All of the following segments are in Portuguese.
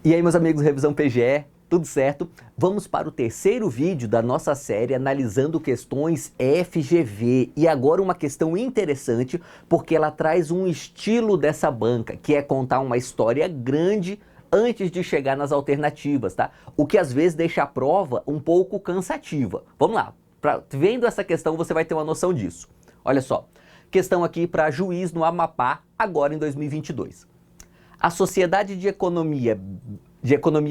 E aí, meus amigos, Revisão PGE, tudo certo? Vamos para o terceiro vídeo da nossa série analisando questões FGV. E agora uma questão interessante, porque ela traz um estilo dessa banca, que é contar uma história grande antes de chegar nas alternativas, tá? O que às vezes deixa a prova um pouco cansativa. Vamos lá, vendo essa questão você vai ter uma noção disso. Olha só, questão aqui para juiz no Amapá, agora em 2022. A Sociedade de Economia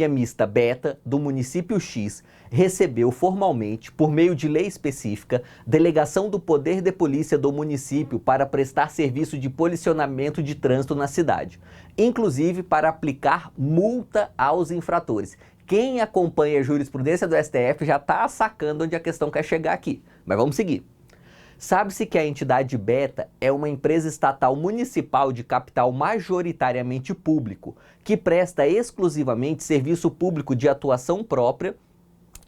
Mista Beta do município X recebeu formalmente, por meio de lei específica, delegação do poder de polícia do município para prestar serviço de policionamento de trânsito na cidade, inclusive para aplicar multa aos infratores. Quem acompanha a jurisprudência do STF já está sacando onde a questão quer chegar aqui, mas vamos seguir. Sabe-se que a entidade Beta é uma empresa estatal municipal de capital majoritariamente público, que presta exclusivamente serviço público de atuação própria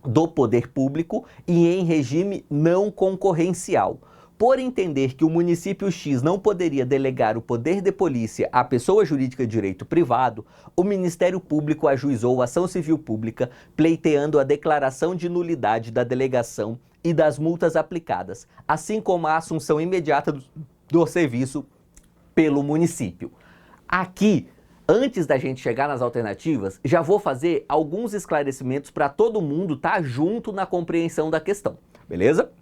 do poder público e em regime não concorrencial. Por entender que o município X não poderia delegar o poder de polícia à pessoa jurídica de direito privado, o Ministério Público ajuizou ação civil pública pleiteando a declaração de nulidade da delegação e das multas aplicadas, assim como a assunção imediata do serviço pelo município. Aqui, antes da gente chegar nas alternativas, já vou fazer alguns esclarecimentos para todo mundo estar junto na compreensão da questão, beleza?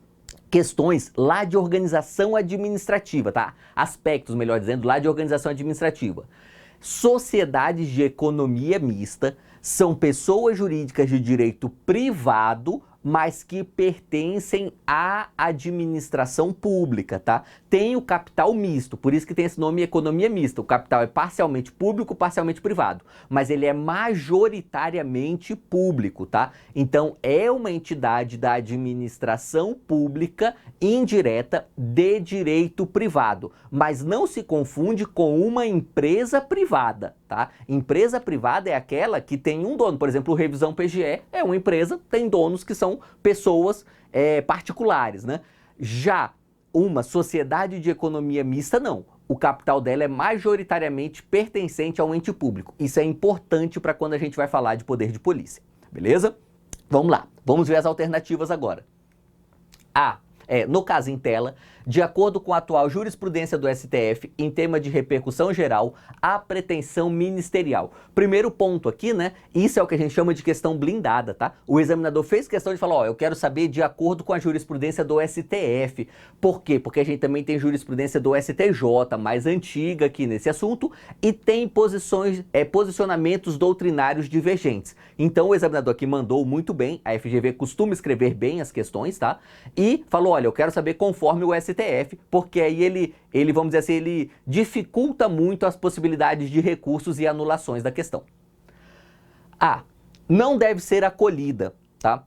Questões lá de organização administrativa, tá? Aspectos, melhor dizendo, lá de organização administrativa. Sociedades de economia mista são pessoas jurídicas de direito privado, mas que pertencem à administração pública, tá? Tem o capital misto, por isso que tem esse nome economia mista. O capital é parcialmente público, parcialmente privado, mas ele é majoritariamente público, tá? Então é uma entidade da administração pública indireta de direito privado, mas não se confunde com uma empresa privada, tá? Empresa privada é aquela que tem um dono, por exemplo, o Revisão PGE é uma empresa, tem donos que são pessoas particulares, né? Já uma sociedade de economia mista, não. O capital dela é majoritariamente pertencente ao ente público. Isso é importante para quando a gente vai falar de poder de polícia, beleza? Vamos lá, vamos ver as alternativas agora. No caso em tela, de acordo com a atual jurisprudência do STF em tema de repercussão geral, a pretensão ministerial. Primeiro ponto aqui, né? Isso é o que a gente chama de questão blindada, tá? O examinador fez questão de falar, ó, eu quero saber de acordo com a jurisprudência do STF. Por quê? Porque a gente também tem jurisprudência do STJ, mais antiga aqui nesse assunto, e tem posicionamentos doutrinários divergentes. Então o examinador aqui mandou muito bem, a FGV costuma escrever bem as questões, tá? E falou, olha, eu quero saber conforme o STF, porque aí ele, vamos dizer assim, ele dificulta muito as possibilidades de recursos e anulações da questão. Não deve ser acolhida, tá?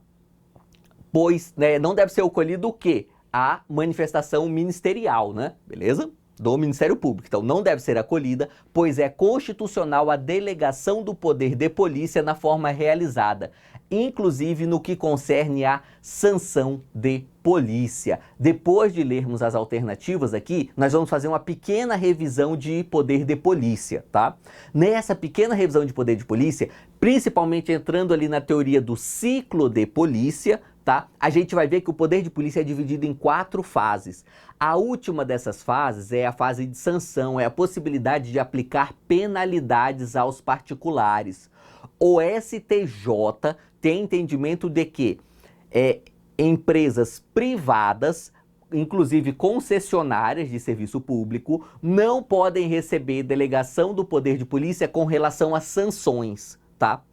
Pois, não deve ser acolhido o quê? A manifestação ministerial, né? Beleza? Do Ministério Público. Então, não deve ser acolhida, pois é constitucional a delegação do poder de polícia na forma realizada, inclusive no que concerne à sanção de polícia. Depois de lermos as alternativas aqui, nós vamos fazer uma pequena revisão de poder de polícia, tá? Nessa pequena revisão de poder de polícia, principalmente entrando ali na teoria do ciclo de polícia, tá? A gente vai ver que o poder de polícia é dividido em 4 fases. A última dessas fases é a fase de sanção, é a possibilidade de aplicar penalidades aos particulares. O STJ tem entendimento de que empresas privadas, inclusive concessionárias de serviço público, não podem receber delegação do poder de polícia com relação a sanções, tá?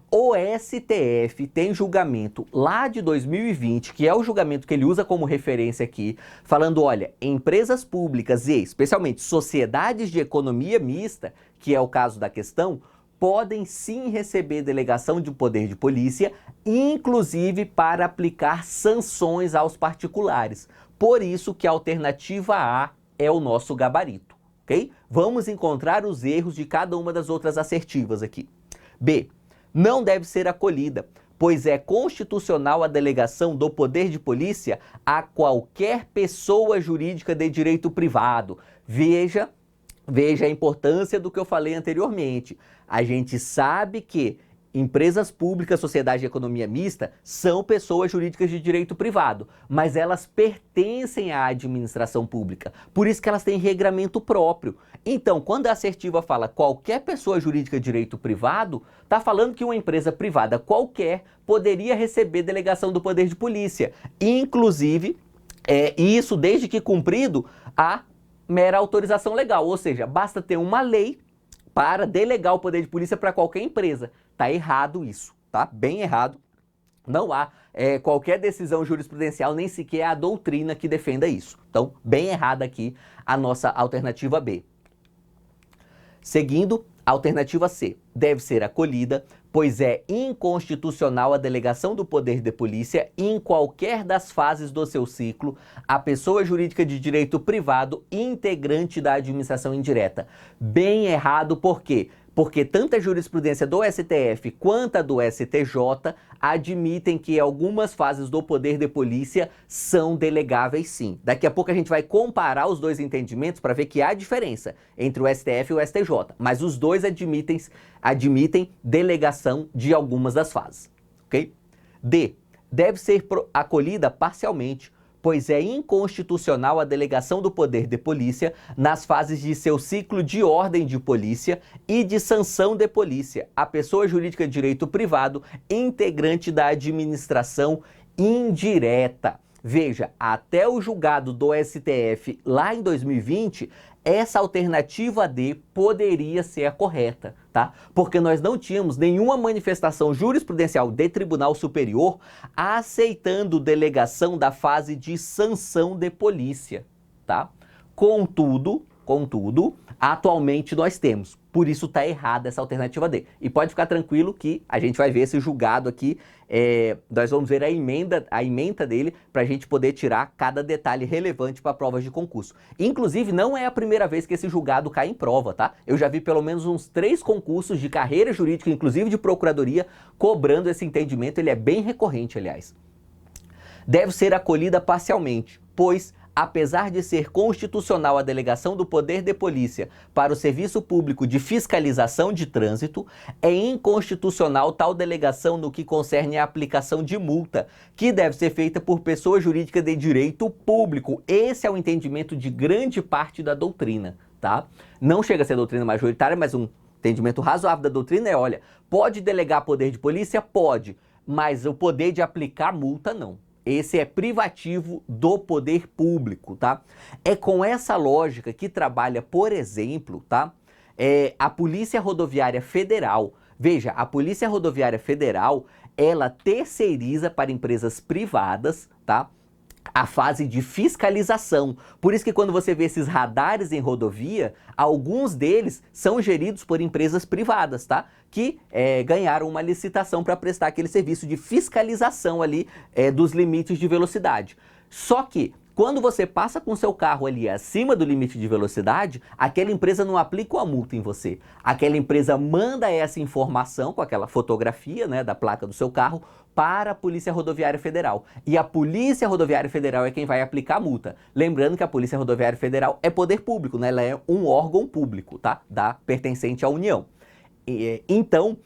O STF tem julgamento lá de 2020, que é o julgamento que ele usa como referência aqui, falando, olha, empresas públicas e especialmente sociedades de economia mista, que é o caso da questão, podem sim receber delegação de poder de polícia, inclusive para aplicar sanções aos particulares. Por isso que a alternativa A é o nosso gabarito, ok? Vamos encontrar os erros de cada uma das outras assertivas aqui. B. Não deve ser acolhida, pois é constitucional a delegação do poder de polícia a qualquer pessoa jurídica de direito privado. Veja veja a importância do que eu falei anteriormente. A gente sabe que empresas públicas, sociedade de economia mista, são pessoas jurídicas de direito privado, mas elas pertencem à administração pública. Por isso que elas têm regramento próprio. Então, quando a assertiva fala qualquer pessoa jurídica de direito privado, está falando que uma empresa privada qualquer poderia receber delegação do poder de polícia. Inclusive, isso desde que cumprido a mera autorização legal, ou seja, basta ter uma lei para delegar o poder de polícia para qualquer empresa. Tá errado isso, tá? Bem errado. Não há qualquer decisão jurisprudencial, nem sequer a doutrina que defenda isso. Então, bem errada aqui a nossa alternativa B. Seguindo, a alternativa C deve ser acolhida, pois é inconstitucional a delegação do poder de polícia em qualquer das fases do seu ciclo à pessoa jurídica de direito privado integrante da administração indireta. Bem errado, por quê? Porque tanto a jurisprudência do STF quanto a do STJ admitem que algumas fases do poder de polícia são delegáveis sim. Daqui a pouco a gente vai comparar os dois entendimentos para ver que há diferença entre o STF e o STJ, mas os dois admitem delegação de algumas das fases, ok? D. Deve ser acolhida parcialmente, pois é inconstitucional a delegação do poder de polícia nas fases de seu ciclo de ordem de polícia e de sanção de polícia, a pessoa jurídica de direito privado integrante da administração indireta. Veja, até o julgado do STF lá em 2020, essa alternativa D poderia ser a correta, tá? Porque nós não tínhamos nenhuma manifestação jurisprudencial de Tribunal Superior aceitando delegação da fase de sanção de polícia, tá? Contudo, atualmente nós temos. Por isso está errada essa alternativa D. E pode ficar tranquilo que a gente vai ver esse julgado aqui, nós vamos ver a ementa dele para a gente poder tirar cada detalhe relevante para provas de concurso. Inclusive, não é a primeira vez que esse julgado cai em prova, tá? Eu já vi pelo menos uns 3 concursos de carreira jurídica, inclusive de procuradoria, cobrando esse entendimento. Ele é bem recorrente, aliás. Deve ser acolhida parcialmente, pois apesar de ser constitucional a delegação do poder de polícia para o serviço público de fiscalização de trânsito, é inconstitucional tal delegação no que concerne a aplicação de multa, que deve ser feita por pessoa jurídica de direito público. Esse é o entendimento de grande parte da doutrina, tá? Não chega a ser doutrina majoritária, mas um entendimento razoável da doutrina é, olha, pode delegar poder de polícia? Pode, mas o poder de aplicar multa, não. Esse é privativo do poder público, tá? É com essa lógica que trabalha, por exemplo, tá? A Polícia Rodoviária Federal. Veja, a Polícia Rodoviária Federal, ela terceiriza para empresas privadas, tá? A fase de fiscalização. Por isso que quando você vê esses radares em rodovia, alguns deles são geridos por empresas privadas, tá? Que ganharam uma licitação para prestar aquele serviço de fiscalização ali dos limites de velocidade. Só que quando você passa com seu carro ali acima do limite de velocidade, aquela empresa não aplica uma multa em você. Aquela empresa manda essa informação com aquela fotografia, né, da placa do seu carro para a Polícia Rodoviária Federal. E a Polícia Rodoviária Federal é quem vai aplicar a multa. Lembrando que a Polícia Rodoviária Federal é poder público, né? Ela é um órgão público, tá? Pertencente à União. Então,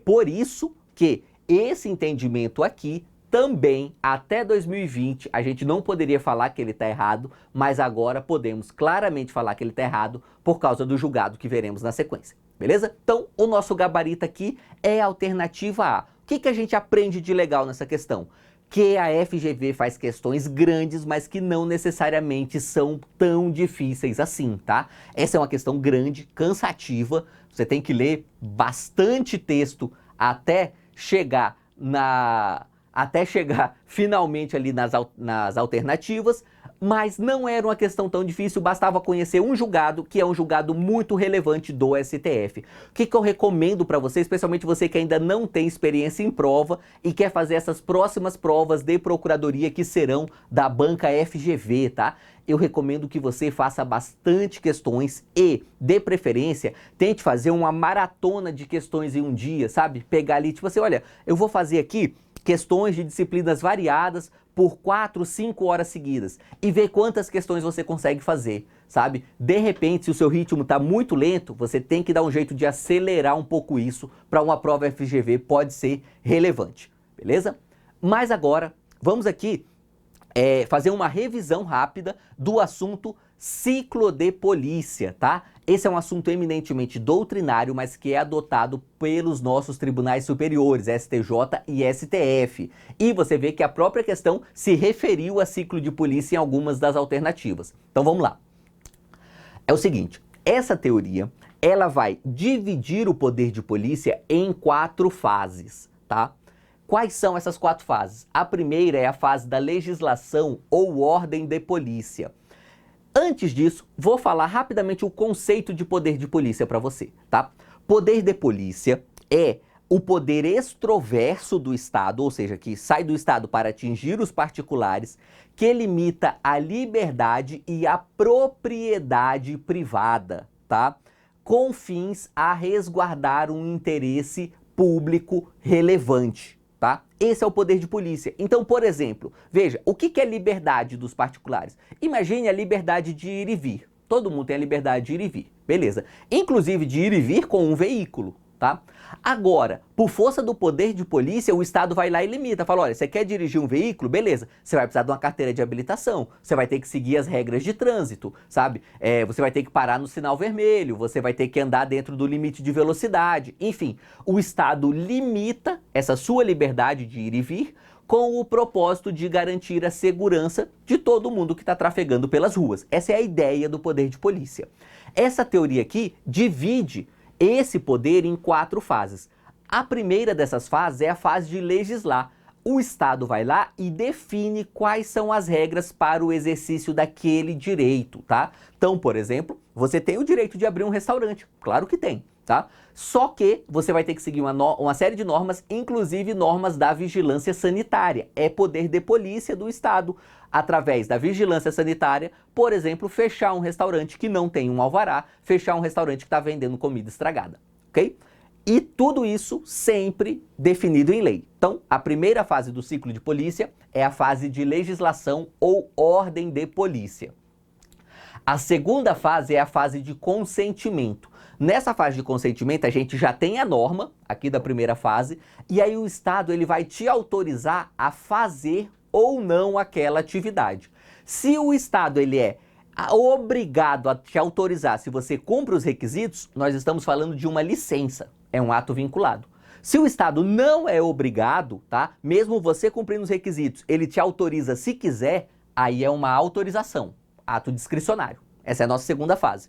por isso que esse entendimento aqui também, até 2020, a gente não poderia falar que ele está errado, mas agora podemos claramente falar que ele está errado por causa do julgado que veremos na sequência. Beleza? Então, o nosso gabarito aqui é a alternativa A. O que a gente aprende de legal nessa questão? Que a FGV faz questões grandes, mas que não necessariamente são tão difíceis assim, tá? Essa é uma questão grande, cansativa, você tem que ler bastante texto até chegar finalmente ali nas alternativas, mas não era uma questão tão difícil, bastava conhecer um julgado, que é um julgado muito relevante do STF. O que eu recomendo para você, especialmente você que ainda não tem experiência em prova e quer fazer essas próximas provas de procuradoria que serão da banca FGV, tá? Eu recomendo que você faça bastante questões e, de preferência, tente fazer uma maratona de questões em um dia, sabe? Pegar ali, tipo assim, olha, eu vou fazer aqui questões de disciplinas variadas por 4, 5 horas seguidas e ver quantas questões você consegue fazer, sabe? De repente, se o seu ritmo está muito lento, você tem que dar um jeito de acelerar um pouco isso para uma prova FGV, pode ser relevante, beleza? Mas agora, vamos aqui fazer uma revisão rápida do assunto ciclo de polícia, tá? Esse é um assunto eminentemente doutrinário, mas que é adotado pelos nossos tribunais superiores, STJ e STF. E você vê que a própria questão se referiu a ciclo de polícia em algumas das alternativas. Então vamos lá. É o seguinte, essa teoria, ela vai dividir o poder de polícia em 4 fases, tá? Quais são essas 4 fases? A primeira é a fase da legislação ou ordem de polícia. Antes disso, vou falar rapidamente o conceito de poder de polícia para você, tá? Poder de polícia é o poder extroverso do Estado, ou seja, que sai do Estado para atingir os particulares, que limita a liberdade e a propriedade privada, tá? Com fins a resguardar um interesse público relevante. Tá? Esse é o poder de polícia. Então, por exemplo, veja, o que é liberdade dos particulares? Imagine a liberdade de ir e vir. Todo mundo tem a liberdade de ir e vir, beleza. Inclusive de ir e vir com um veículo, tá? Agora, por força do poder de polícia, o Estado vai lá e limita. Fala, olha, você quer dirigir um veículo? Beleza, você vai precisar de uma carteira de habilitação, você vai ter que seguir as regras de trânsito, sabe? Você vai ter que parar no sinal vermelho, você vai ter que andar dentro do limite de velocidade. Enfim, o Estado limita essa sua liberdade de ir e vir com o propósito de garantir a segurança de todo mundo que está trafegando pelas ruas. Essa é a ideia do poder de polícia. Essa teoria aqui divide esse poder em 4 fases. A primeira dessas fases é a fase de legislar. O Estado vai lá e define quais são as regras para o exercício daquele direito, tá? Então, por exemplo, você tem o direito de abrir um restaurante, claro que tem, tá? Só que você vai ter que seguir uma série de normas, inclusive normas da vigilância sanitária. É poder de polícia do Estado, através da vigilância sanitária, por exemplo, fechar um restaurante que não tem um alvará, fechar um restaurante que está vendendo comida estragada, ok? E tudo isso sempre definido em lei. Então, a primeira fase do ciclo de polícia é a fase de legislação ou ordem de polícia. A segunda fase é a fase de consentimento. Nessa fase de consentimento, a gente já tem a norma aqui da primeira fase, e aí o Estado ele vai te autorizar a fazer ou não aquela atividade. Se o Estado ele é obrigado a te autorizar se você cumpre os requisitos, nós estamos falando de uma licença, é um ato vinculado. Se o Estado não é obrigado, tá? Mesmo você cumprindo os requisitos, ele te autoriza se quiser, aí é uma autorização, ato discricionário. Essa é a nossa segunda fase.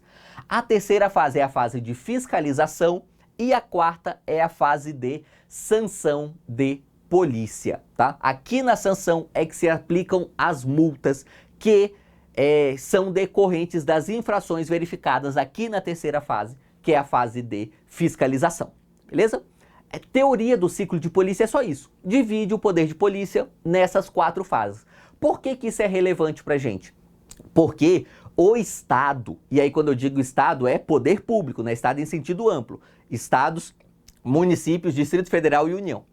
A terceira fase é a fase de fiscalização e a quarta é a fase de sanção de polícia, tá? Aqui na sanção é que se aplicam as multas que são decorrentes das infrações verificadas aqui na terceira fase, que é a fase de fiscalização, beleza? Teoria do ciclo de polícia é só isso. Divide o poder de polícia nessas 4 fases. Por que que isso é relevante pra gente? Porque o Estado, e aí quando eu digo Estado é poder público, né? Estado em sentido amplo, estados, municípios, Distrito Federal e União,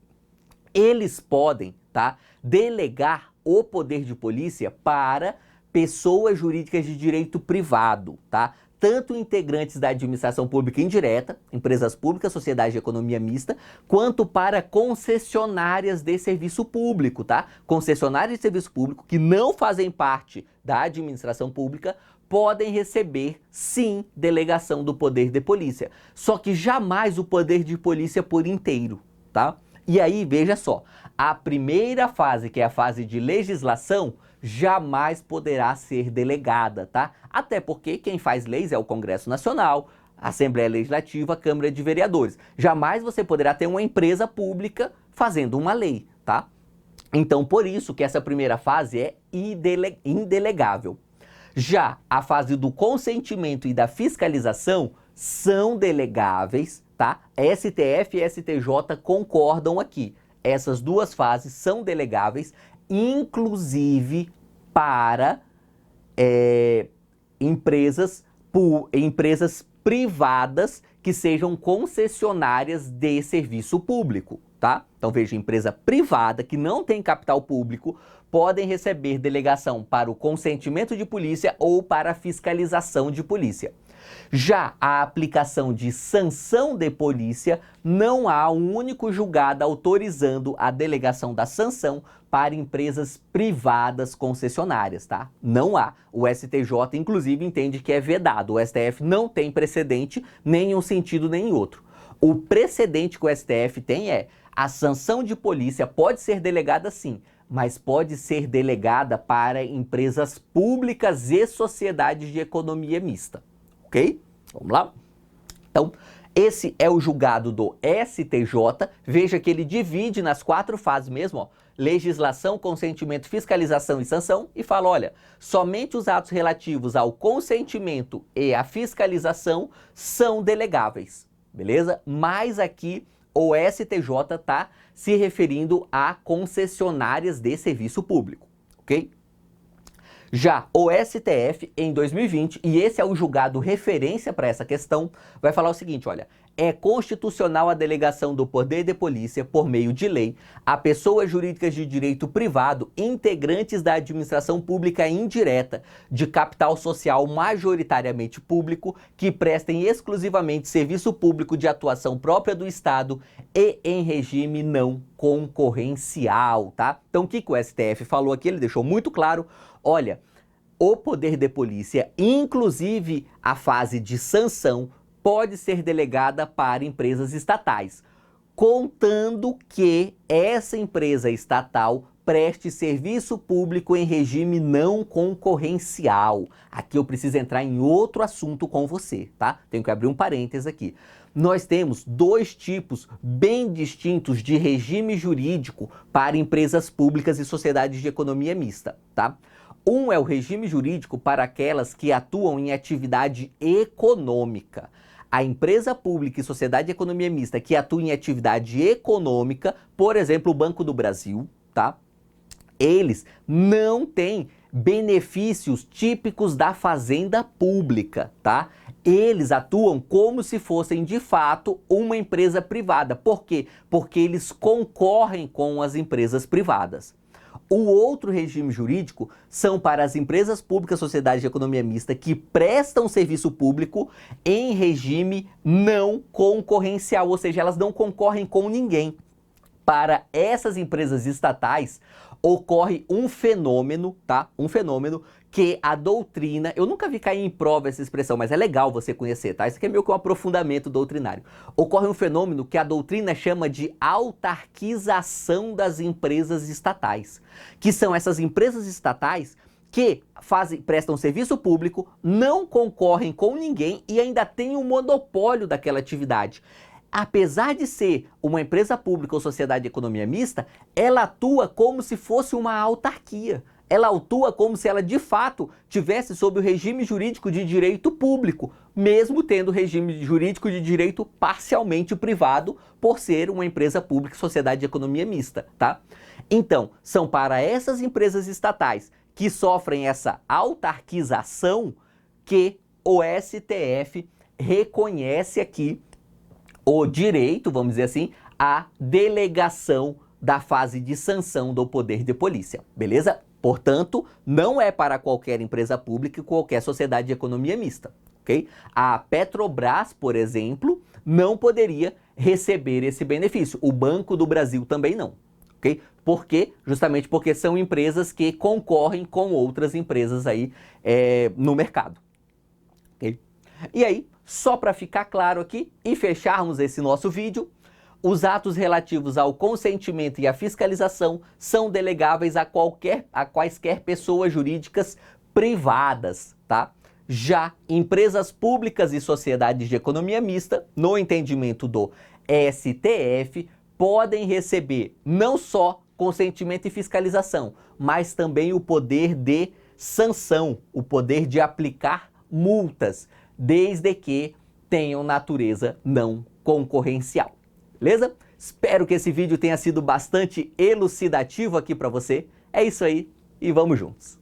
eles podem, tá, delegar o poder de polícia para pessoas jurídicas de direito privado, tá? Tanto integrantes da administração pública indireta, empresas públicas, sociedade de economia mista, quanto para concessionárias de serviço público, tá? Concessionárias de serviço público que não fazem parte da administração pública podem receber, sim, delegação do poder de polícia. Só que jamais o poder de polícia por inteiro, tá? E aí, veja só, a primeira fase, que é a fase de legislação, jamais poderá ser delegada, tá? Até porque quem faz leis é o Congresso Nacional, a Assembleia Legislativa, a Câmara de Vereadores. Jamais você poderá ter uma empresa pública fazendo uma lei, tá? Então, por isso que essa primeira fase é indelegável. Já a fase do consentimento e da fiscalização são delegáveis, tá? STF e STJ concordam aqui. Essas 2 fases são delegáveis, inclusive privadas que sejam concessionárias de serviço público, tá? Então veja, empresa privada que não tem capital público podem receber delegação para o consentimento de polícia ou para a fiscalização de polícia. Já a aplicação de sanção de polícia, não há um único julgado autorizando a delegação da sanção para empresas privadas concessionárias, tá? Não há. O STJ, inclusive, entende que é vedado. O STF não tem precedente, nem em um sentido nem em outro. O precedente que o STF tem é: a sanção de polícia pode ser delegada sim, mas pode ser delegada para empresas públicas e sociedades de economia mista. Ok? Vamos lá? Então, esse é o julgado do STJ. Veja que ele divide nas 4 fases mesmo, ó: legislação, consentimento, fiscalização e sanção, e fala, olha, somente os atos relativos ao consentimento e à fiscalização são delegáveis, beleza? Mas aqui o STJ está se referindo a concessionárias de serviço público, ok? Já o STF, em 2020, e esse é o julgado referência para essa questão, vai falar o seguinte, olha: é constitucional a delegação do poder de polícia, por meio de lei, a pessoas jurídicas de direito privado, integrantes da administração pública indireta, de capital social majoritariamente público, que prestem exclusivamente serviço público de atuação própria do Estado e em regime não concorrencial, tá? Então o que o STF falou aqui? Ele deixou muito claro: olha, o poder de polícia, inclusive a fase de sanção, pode ser delegada para empresas estatais, contando que essa empresa estatal preste serviço público em regime não concorrencial. Aqui eu preciso entrar em outro assunto com você, tá? Tenho que abrir um parênteses aqui. Nós temos 2 tipos bem distintos de regime jurídico para empresas públicas e sociedades de economia mista, tá? Um é o regime jurídico para aquelas que atuam em atividade econômica. A empresa pública e sociedade de economia mista que atua em atividade econômica, por exemplo, o Banco do Brasil, tá? Eles não têm benefícios típicos da fazenda pública, tá? Eles atuam como se fossem, de fato, uma empresa privada. Por quê? Porque eles concorrem com as empresas privadas. O outro regime jurídico são para as empresas públicas, sociedades de economia mista, que prestam serviço público em regime não concorrencial, ou seja, elas não concorrem com ninguém. Para essas empresas estatais, ocorre um fenômeno, tá? Um fenômeno que a doutrina, eu nunca vi cair em prova essa expressão, mas é legal você conhecer, tá? Isso aqui é meio que um aprofundamento doutrinário. Ocorre um fenômeno que a doutrina chama de autarquização das empresas estatais, que são essas empresas estatais que prestam serviço público, não concorrem com ninguém e ainda têm um monopólio daquela atividade. Apesar de ser uma empresa pública ou sociedade de economia mista, ela atua como se fosse uma autarquia. Ela atua como se ela, de fato, tivesse sob o regime jurídico de direito público, mesmo tendo regime jurídico de direito parcialmente privado, por ser uma empresa pública e sociedade de economia mista, tá? Então, são para essas empresas estatais que sofrem essa autarquização que o STF reconhece aqui o direito, vamos dizer assim, à delegação da fase de sanção do poder de polícia, beleza? Portanto, não é para qualquer empresa pública e qualquer sociedade de economia mista, ok? A Petrobras, por exemplo, não poderia receber esse benefício. O Banco do Brasil também não, ok? Por quê? Justamente porque são empresas que concorrem com outras empresas aí no mercado, ok? E aí, só para ficar claro aqui e fecharmos esse nosso vídeo, os atos relativos ao consentimento e à fiscalização são delegáveis a quaisquer pessoas jurídicas privadas, tá? Já empresas públicas e sociedades de economia mista, no entendimento do STF, podem receber não só consentimento e fiscalização, mas também o poder de sanção, o poder de aplicar multas, desde que tenham natureza não concorrencial. Beleza? Espero que esse vídeo tenha sido bastante elucidativo aqui para você. É isso aí e vamos juntos!